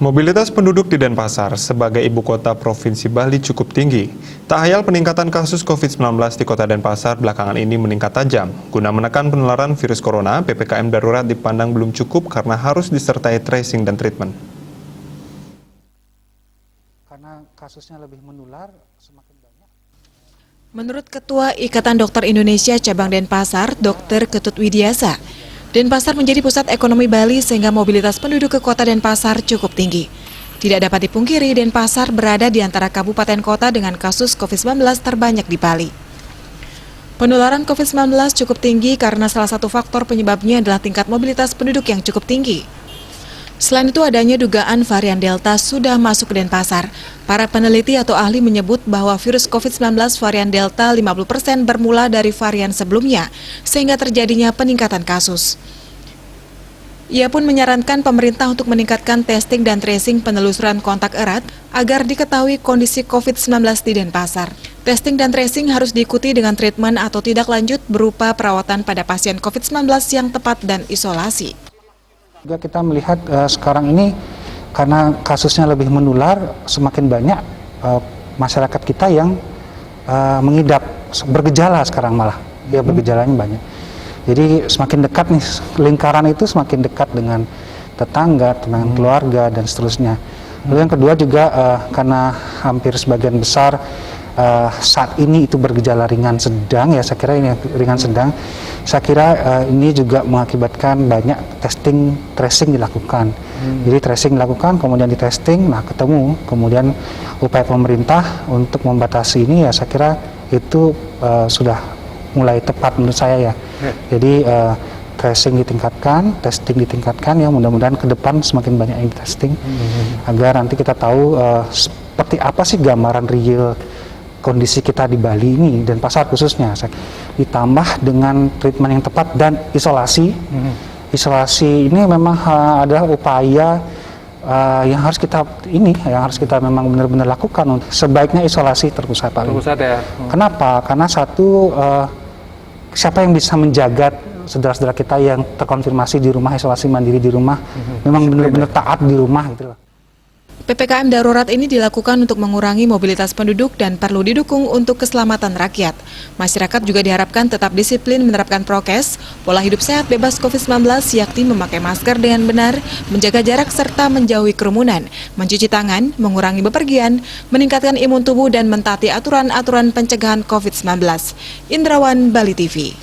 Mobilitas penduduk di Denpasar sebagai ibu kota Provinsi Bali cukup tinggi. Tak hayal peningkatan kasus COVID-19 di kota Denpasar belakangan ini meningkat tajam. Guna menekan penularan virus corona, PPKM darurat dipandang belum cukup karena harus disertai tracing dan treatment. Karena kasusnya lebih menular, semakin banyak. Menurut Ketua Ikatan Dokter Indonesia Cabang Denpasar, Dr. Ketut Widiasa, Denpasar menjadi pusat ekonomi Bali sehingga mobilitas penduduk ke kota Denpasar cukup tinggi. Tidak dapat dipungkiri, Denpasar berada di antara kabupaten kota dengan kasus COVID-19 terbanyak di Bali. Penularan COVID-19 cukup tinggi karena salah satu faktor penyebabnya adalah tingkat mobilitas penduduk yang cukup tinggi. Selain itu adanya dugaan varian Delta sudah masuk ke Denpasar. Para peneliti atau ahli menyebut bahwa virus COVID-19 varian Delta 50% bermula dari varian sebelumnya, sehingga terjadinya peningkatan kasus. Ia pun menyarankan pemerintah untuk meningkatkan testing dan tracing penelusuran kontak erat agar diketahui kondisi COVID-19 di Denpasar. Testing dan tracing harus diikuti dengan treatment atau tidak lanjut berupa perawatan pada pasien COVID-19 yang tepat dan isolasi. Juga kita melihat sekarang ini karena kasusnya lebih menular, semakin banyak masyarakat kita yang mengidap bergejala sekarang malah, ya bergejalanya banyak. Jadi semakin dekat nih, lingkaran itu semakin dekat dengan tetangga, dengan keluarga dan seterusnya. Lalu yang kedua juga karena hampir sebagian besar saat ini itu bergejala ringan sedang, ya saya kira ini ringan sedang. Saya kira ini juga mengakibatkan banyak testing tracing dilakukan. Jadi tracing dilakukan, kemudian di testing, nah ketemu, kemudian upaya pemerintah untuk membatasi ini ya saya kira itu sudah mulai tepat menurut saya ya. Jadi tracing ditingkatkan, testing ditingkatkan, ya mudah-mudahan ke depan semakin banyak yang testing agar nanti kita tahu seperti apa sih gambaran real kondisi kita di Bali ini dan Denpasar khususnya, ditambah dengan treatment yang tepat dan isolasi. Isolasi ini memang adalah upaya yang harus kita memang benar-benar lakukan. Sebaiknya isolasi terpusat, Pak. Terpusat ya. Kenapa? Karena satu, siapa yang bisa menjaga saudara-saudara kita yang terkonfirmasi di rumah, isolasi mandiri di rumah, memang benar-benar taat di rumah gitu loh. PPKM darurat ini dilakukan untuk mengurangi mobilitas penduduk dan perlu didukung untuk keselamatan rakyat. Masyarakat juga diharapkan tetap disiplin menerapkan prokes, pola hidup sehat bebas COVID-19, yakni memakai masker dengan benar, menjaga jarak serta menjauhi kerumunan, mencuci tangan, mengurangi bepergian, meningkatkan imun tubuh dan mentaati aturan-aturan pencegahan COVID-19. Indrawan, Bali TV.